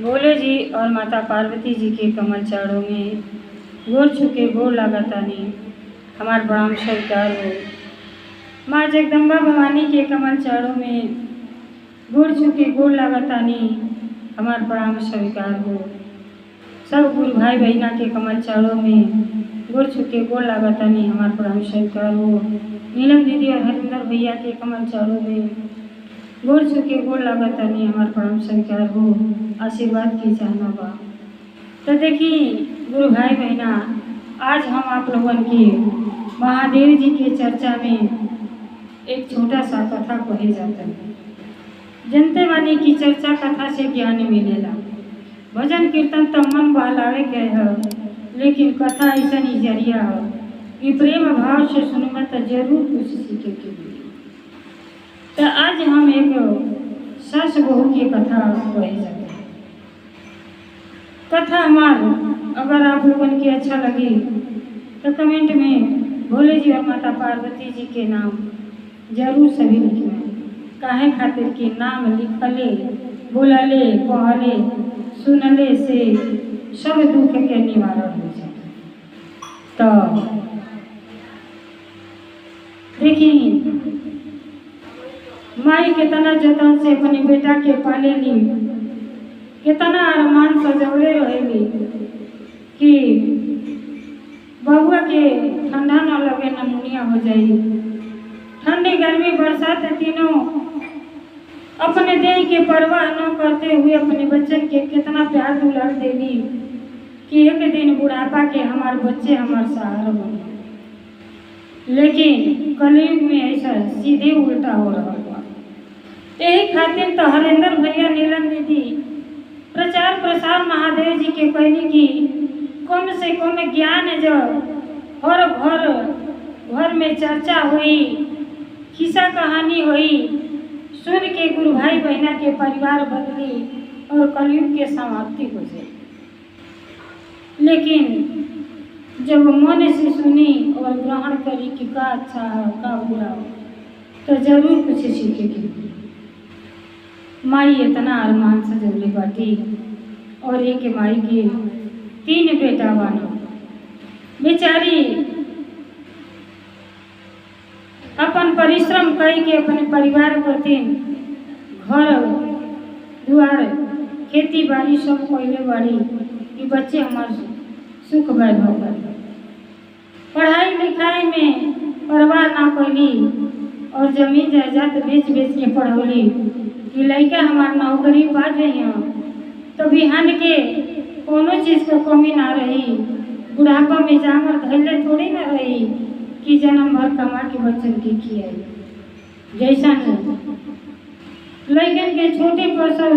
भोले जी और माता पार्वती जी के कमल चारों में गोर छुके गोर लागतानी हमार प्रणाम स्वीकार हो। माँ जगदम्बा भवानी के कमल चारों में गोर छुके गोर लागतानी हमार प्रणाम स्वीकार हो। सब गुरु भाई बहना के कमल चारों में गोर छुके गोर लागतानी हमार प्रणाम स्वीकार हो। नीलम दीदी और हरिंदर भैया के कमल चारों में गोर छुके गोर लागतानी हमार प्रणाम स्वीकार हो। आशीर्वाद की चाहना बा। तो देखी गुरु भाई बहना, आज हम आप लोगन के महादेव जी के चर्चा में एक छोटा सा कथा कहे जाता है। जनते वानी की चर्चा कथा से ज्ञान मिलेला। भजन कीर्तन तो मन बहलावे के है, लेकिन कथा ऐसा ही जरिया है कि प्रेम भाव से सुनबा तो जरूर कुछ सीखे के मिली। तो आज हम एक सास बहू की कथा कहे जाते हैं। कथा हमार अगर आप लोगन के अच्छा लगी तो कमेंट में भोले जी और माता पार्वती जी के नाम जरूर सभी लिखना। काहे खातिर के नाम लिखले बोलले कहले सुनले से सब दुख के निवारण हो जाए। तो देखिए माई कितना जतन से अपने बेटा के पालेली, कितना अरमान सजौले रहेली कि बबुआ के ठंडा न लगे नमूनिया हो जाई। ठंडी गर्मी बरसात तीनों अपने देह के परवाह न करते हुए अपने बच्चन के कितना प्यार दुलार देली कि एक दिन बुढ़ापा के हमारे बच्चे हमारे सहारा बने। लेकिन कलयुग में ऐसा सीधे उल्टा हो रहा है। यही खातिर तो हरिंदर भैया नीलम दीदी प्रचार प्रसार महादेव जी के कहने की कम से कम ज्ञान जो हर घर में चर्चा हुई, किस्सा कहानी हुई, सुन के गुरु भाई बहना के परिवार बदली और कलयुग के समाप्ति हो जाए। लेकिन जब मन से सुनी और ग्रहण करी कि का अच्छा है का बुरा हो तो जरूर कुछ सीखे के। माई इतना अरमान सजौले बाटी और एक माई के 3 बेटा बानो। बेचारी अपन परिश्रम कई के अपने परिवार प्रति घर दुआर खेती बाड़ी सब कोयले बाड़ी कि बच्चे हमारे सुख वैभव कर। पढ़ाई लिखाई में परवाह ना कैली और जमीन जायदाद बेच बेच के पढ़ौली कि लड़का हमार नौकरी पा रही हो तो बिहान के कोनो चीज़ का कमी ना रही। बुढ़ापा में जामर धैले थोड़ी ना रही कि जन्म भर कमा के बच्चन के खियाई। जैसा लड़कन के छोटे पर सब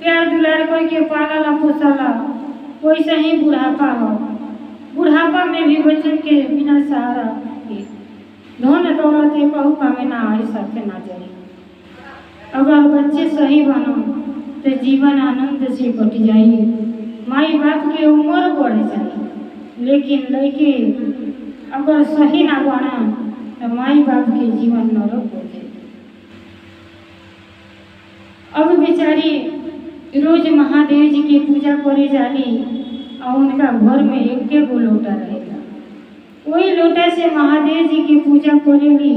प्यार दुलार कोई के पाला पोसला, वैसे ही बुढ़ापा हो। बुढ़ापा में भी बच्चन के बिना सहारा के धन दौलत कहू कामे ना आई साथे ना जाए। अगर बच्चे सही बनो तो जीवन आनंद से कट जाए। माई बाप के उम्र बढ़ जाए, लेकिन लड़के अगर सही ना बना तो माई बाप के जीवन नरक हो जाए। अब बेचारी रोज महादेव जी की पूजा करे जाली और उनका घर में एक गो लोटा रहेगा। वही लोटा से महादेव जी की पूजा करेली।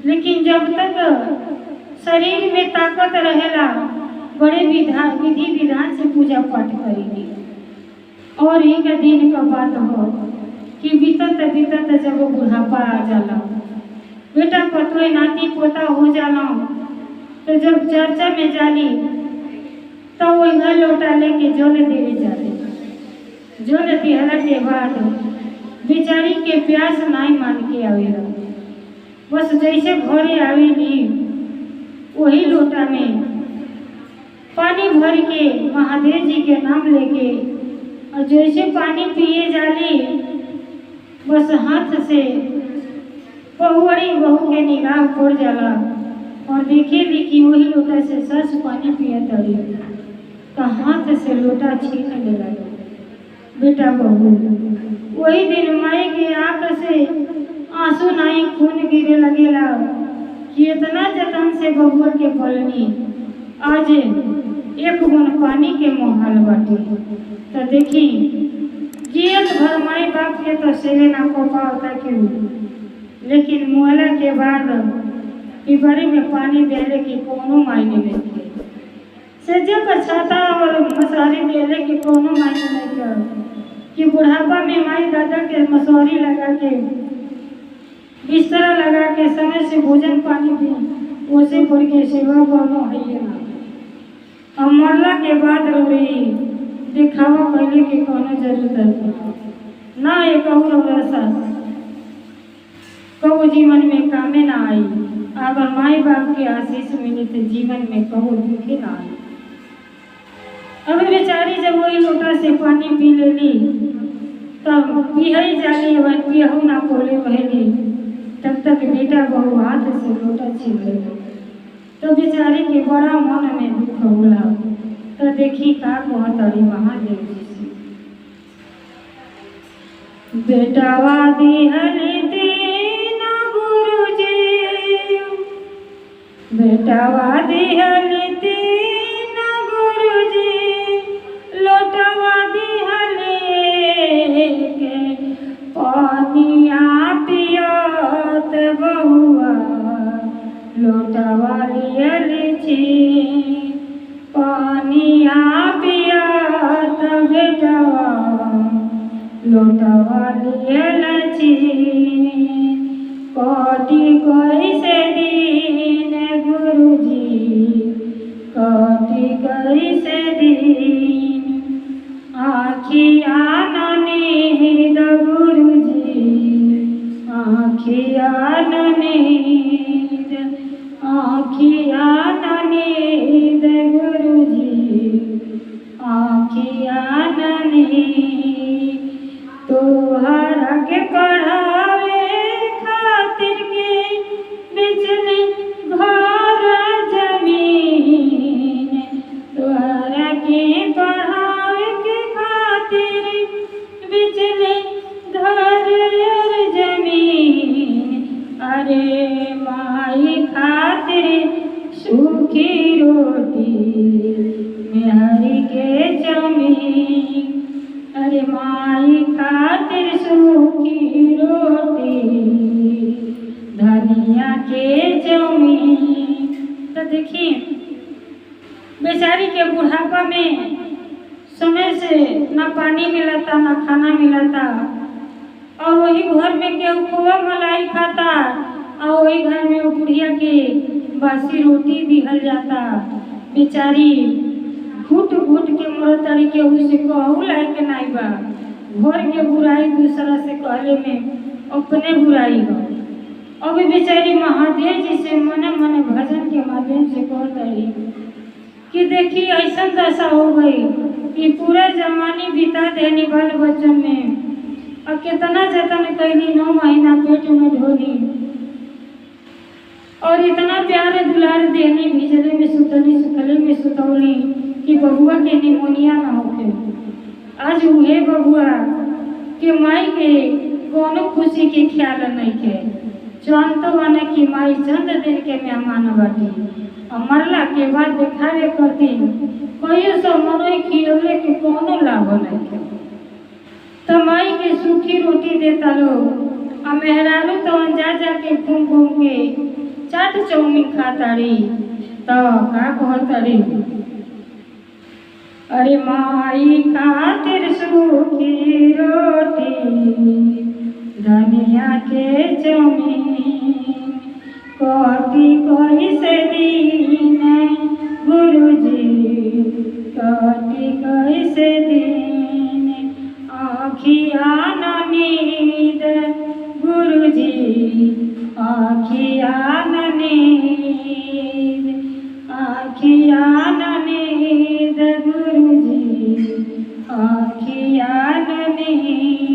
लेकिन जब तक शरीर में ताकत रहेला बड़े विधि विधान से पूजा पाठ करेगी। और एक दिन का बात हो कि बीतत बीतत जब बुढ़ापा आ जाला, बेटा पतोय नाती पोता हो जाला, तो जब चर्चा में जाली तो वही लोटा लेके जल देवे जाले। जल दिहला के बाद बेचारी के प्यास नहीं मान के आवेला। बस जैसे घरे आवेली वही लोटा में पानी भर के महादेव जी के नाम लेके और जैसे पानी पिए जाली बस हाथ से बहुवड़ी बहू के निगाह पड़ जाला और देखेली कि वही लोटा से सस पानी पिया तरी तो हाथ से लोटा छीन लेला बेटा बहू। वही दिन माई के आंख से आंसू नहीं खून गिरे लगेला कि इतना जतन से बबुआ के पलनी आज एक बूंद पानी के मोहाल बाटे। तो देखी जियत भर माई बाप के तो सेवे ना को पाता क्यों, लेकिन मुहला के बाद पिपरी में पानी देने की कोनो मायने नहीं थे। सज्जा पर छाता और मसारी देने की कोनो मायने नहीं कर कि बुढ़ापा में माई दादा के मसौरी लगा के बिस्तरा लगा के समय से भोजन पानी दी, उसे भर के सेवा कोनो है ना। अब मरला के बाद रही दिखावा पहले के कोनो जरूरत है ना। एक और ऐसा कबो जीवन में कामे ना आई, अगर माई बाप के आशीष मिले तो जीवन में कबो दुखी ना आई। अब बेचारी जब वही लोटा से पानी पी लेली तब पिहई जाली, अब पिहू ना खोले बहली, तब तक बेटा बहु हाथ से लोटा छीन ले। तो बेचारी के बड़ा मन में दुख होला। तो देखी का कहतड़ी महादेव जी से, बेटावा दिहली दीन गुरुजी, बेटावा दिहली दीन गुरुजी, लोटवा दिहली के पानिया पियत बहुआ, लोटवा लियली छी पानिया पियत बेटवा, लोटवा लियल छी कटी कैसे दिन गुरुजी, कटी कैसे दिन आखिया नींद गुरुजी, आखिया नींद, आखिया नींद गुरुजी, आखिया नींद। तोहरा के पढ़ावे खातिर के बिजली घर जमीन, तोहरा के पढ़ावे के खातिर बिजली घर जमीन। अरे माई खातिर सूखी रोटी मेहरी के जमीन, अरे माई खातिर सूखी रोटी धनिया के जमीन। तो देखिए बेचारी के बुढ़ापा में समय से ना पानी मिलता ना खाना मिलता, और वही घर में केहू खोआ मलाई खाता, और वही घर में वो बुढ़िया के बासी रोटी दिहल जाता। बेचारी घुट घुट के मरतरी के उसे कहू लायक नहीं बा। घर के बुराई दूसरा से कहले में अपने बुराई हो। अभी बेचारी महादेव जी से मने मने भजन के माध्यम से कहतड़ी कि देखी ऐसा दशा हो गई कि पूरा जवानी बिता देनी बाल बच्चन में, और कितना जतन कैली 9 महीना पेट में ढोली, और इतना प्यारे दुलार देनी भिजले में सुतली सुखले में सुतौली कि बबुआ के निमोनिया ना होके। आज उहे बबुआ के माई के कोनो खुशी के ख्याल नहीं के, जानतो बने कि माई चंद दिन के मेहमान बाटी, और मरला के बाद देखावे करती कहियो सो मनोई खियले के कोनो लाभ नहीं के। तो माई के सूखी रोटी देता लोग, और मेहरारू तो जा जा के घूम घूम के चाट चौमिन खाताड़ी। तो का कहतड़ी, अरे माई खातिर सूखी रोटी धनिया के चौमिन, कटी कैसे दिन गुरुजी, कटी कैसे दिन आखिया नींद गुरुजी, आखिया नींद, आखिया नींद गुरुजी, आखिया नींद।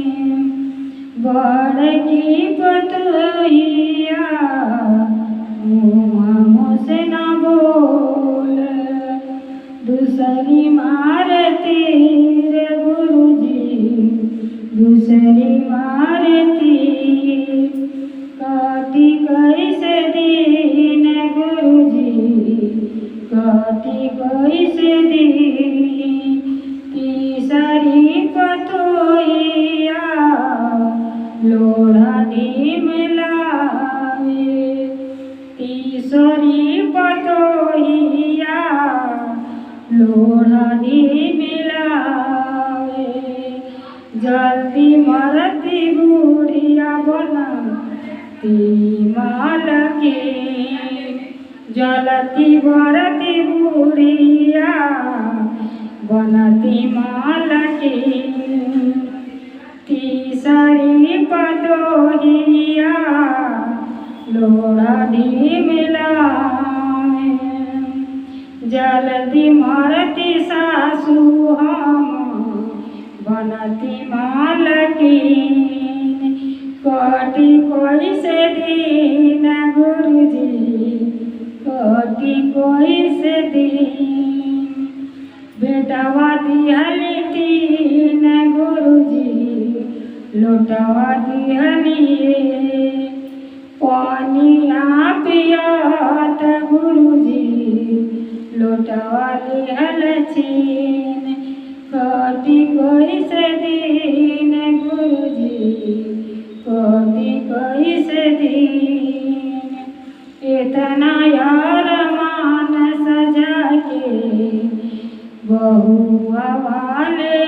बड़की पतोहिया मुँह से न बोल, दूसरी मारती रे गुरुजी, दूसरी मारती काटी कैसे दिन गुरुजी, कटी कैसे दी तीसरी पतोहिया लोढ़ा नीम लावे तीसरी पतोहिया लोढ़ा नीम लावे जल्दी मरती बुढ़िया बनती मालकी जलती भरती बुढ़िया बनती मालकी तीसरी पतोहिया लोढ़ा नीम लावे जल्दी मरती सासू हम बनती मालकीन कटी कैसे दीन गुरुजी कटी कैसे दीन बेटवा दिहली तीन गुरुजी लोटवा दिहलिए पानिया पियात गुरुजी लोटवा लिहल छीन कटी कैसे दीन गुरुजी कटी कैसे दीन इतना यार मान सजा के बहुआ वाले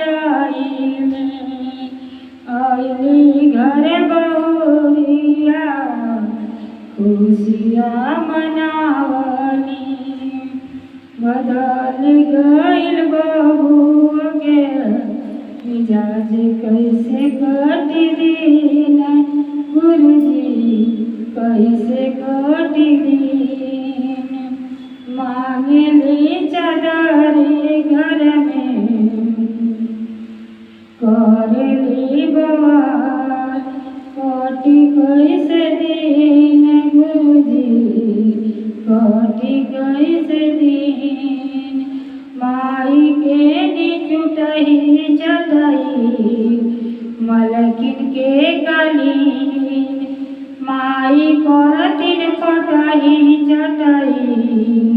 आईली घर बहुरिया खुशियाँ मनावली बदल गईल बहू के मिजाज कैसे कटी दीन गुरुजी कैसे कटी दीन मांगली चादरी घर में करली बवाल कटी कैसे दीन गुरुजी कटी कैसे दीन माई के निचुटही चटही मलकिन के कालीन माई करतिन फटही चटही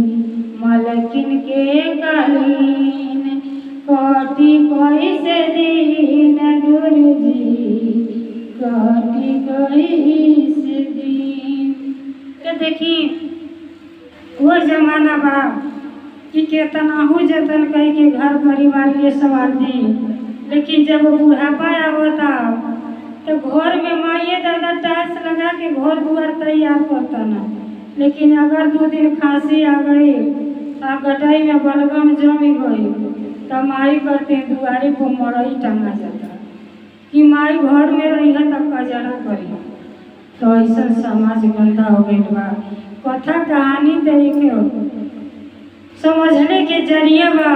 मलकिन के कालीन कटी कैसे दीन गुरुजी कटी कैसे दीन। तो देखी वो जमाना बा कि केतनाहू जतन कह के घर परिवार के सवार दी लेकिन जब बुढ़ापा आवता तो घर में माइए दादा टाइल्स लगा के घर दुआर तैयार करता ना लेकिन अगर 2 दिन खांसी आ गई आ गटाई में बलगम जम गई तो माई करते दुआरे पर मरई टंगा जाता कि माई घर में रही है तब कजरा करी तो ऐसा समाज गंदा हो गई बा। कथा कहानी तो एक समझने के जरिए बा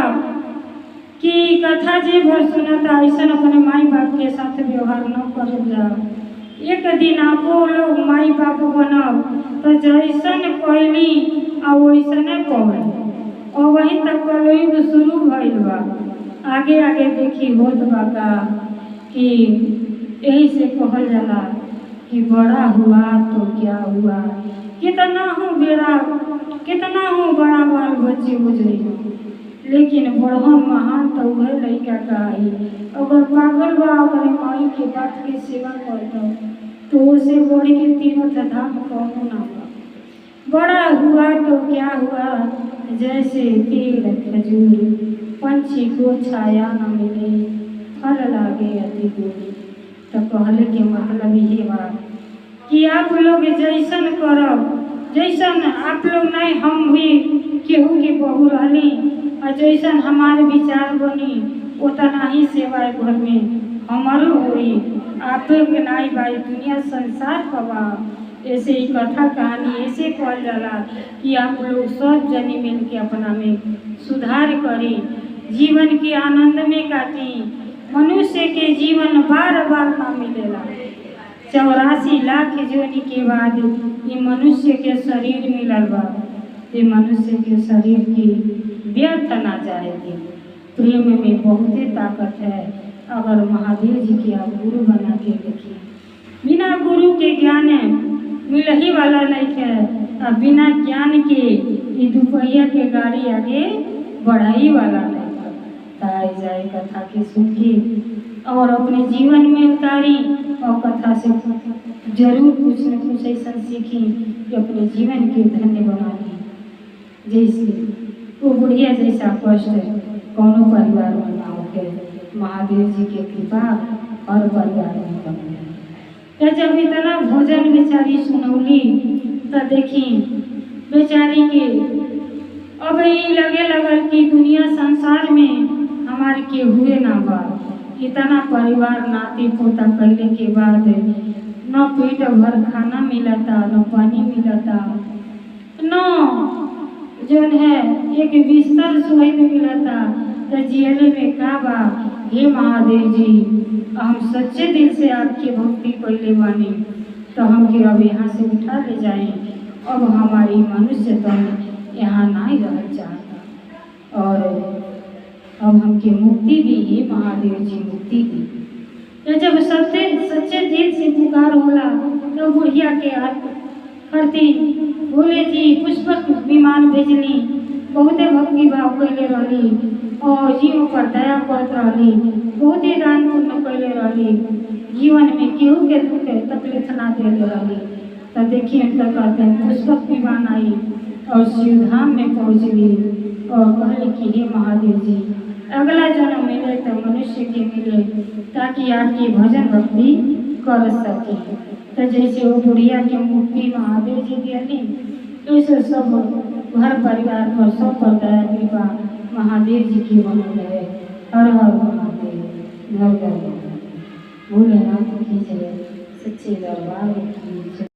कि कथा जी भर सुनता ऐसा अपने माई बाप के साथ व्यवहार न कर जा एक दिन आपो लोग माई बाप बनब तो जैसन कहली आ वैसने कहल और वहीं तक कलयुग शुरू भइल बा। आगे आगे देखी होत बा का कि यही से कहल जाला कि बड़ा हुआ तो क्या हुआ कितना हो बड़ा बाल बच्चे गुजरे लेकिन बड़हन महान तो वह लड़का का आई अगर पागल बा अगर माई के बात की सेवा करता तो उसे बढ़ के तीनों धाम कौन ना बा। बड़ा हुआ तो क्या हुआ जैसे पेड़ खजूर पंछी को छाया न मिले फल लागे अति दूर। तो कहले के मतलब ये बा कि आप लोग जैसन करब जैसन आप लोग नहीं हम भी केहू के बहू रहनी और जैसन हमारे विचार बनी उतना ही सेवा घर में हमारो हुई आप के नाई भाई दुनिया संसार कबा। ऐसे ही कथा कहानी ऐसे कहल जाला कि आप लोग सब जनी मिल के अपना में सुधार करी जीवन के आनंद में काटी। मनुष्य के जीवन बार बार ना मिलेला 84 लाख जोनी के बाद ये मनुष्य के शरीर मिलल बा। ये मनुष्य के शरीर की व्यर्थ ना जाएगी। प्रेम में बहुते ताकत है। अगर महादेव जी के आप गुरु बना के देखिए बिना गुरु के ज्ञान मिलही वाला नहीं है। अब बिना ज्ञान के ये दुपहिया के गाड़ी आगे बढ़ाई वाला नहीं है। ताई जाए कथा के सुन के और अपने जीवन में उतारी और कथा से जरूर कुछ न कुछ ऐसा सीखी कि अपने जीवन के धन्य बना ली। जैसे वो बुढ़िया जैसा कष्ट कौनों परिवार में ना होके महादेव जी की कृपा हर परिवार में बने। तो जब इतना भोजन बेचारी सुनौली तो देखी बेचारी के अब ये लगे लगल कि दुनिया संसार में हमारे के हुए ना बा। इतना परिवार नाती पोता कैले के बाद न पेट भर खाना मिलता न पानी मिलता न जौन है एक बिस्तर सुहाई में मिलता। तो जियले में का बा। हे महादेव जी हम सच्चे दिल से आपकी भक्ति कैले बानी तो हमके अब यहाँ से उठा ले जाए। अब हमारी मनुष्य तन यहाँ नहीं रह चाहता और अब हमके मुक्ति दी। हे महादेव जी मुक्ति दी। तो जब सच्चे दिल से पुकार होला तो बुढ़िया के करती बोले जी पुष्पक विमान भेजली बहुते भक्ति भाव कैले रहली और जीव पर दया करत रहली बहुते दान पुण्य कैले रहली जीवन में केहू के दुख तकलीफ ना देले रहली। तो देखिए उनका कहते हैं पुष्पक विमान आई और शिवधाम में पहुँचली और कहली कि हे महादेव जी अगला जन्म मिले तो मनुष्य के मिले ताकि आपकी भजन भक्ति कर सके। तो जैसे वो बुढ़िया के मुक्ति महादेव जी दियली तो इसे सब घर परिवार पर सब पर दया कृपा महादेव जी की बने रहे। हर हर महादेव घर घर भोलेनाथ की जय सच्चे दरबार की जय।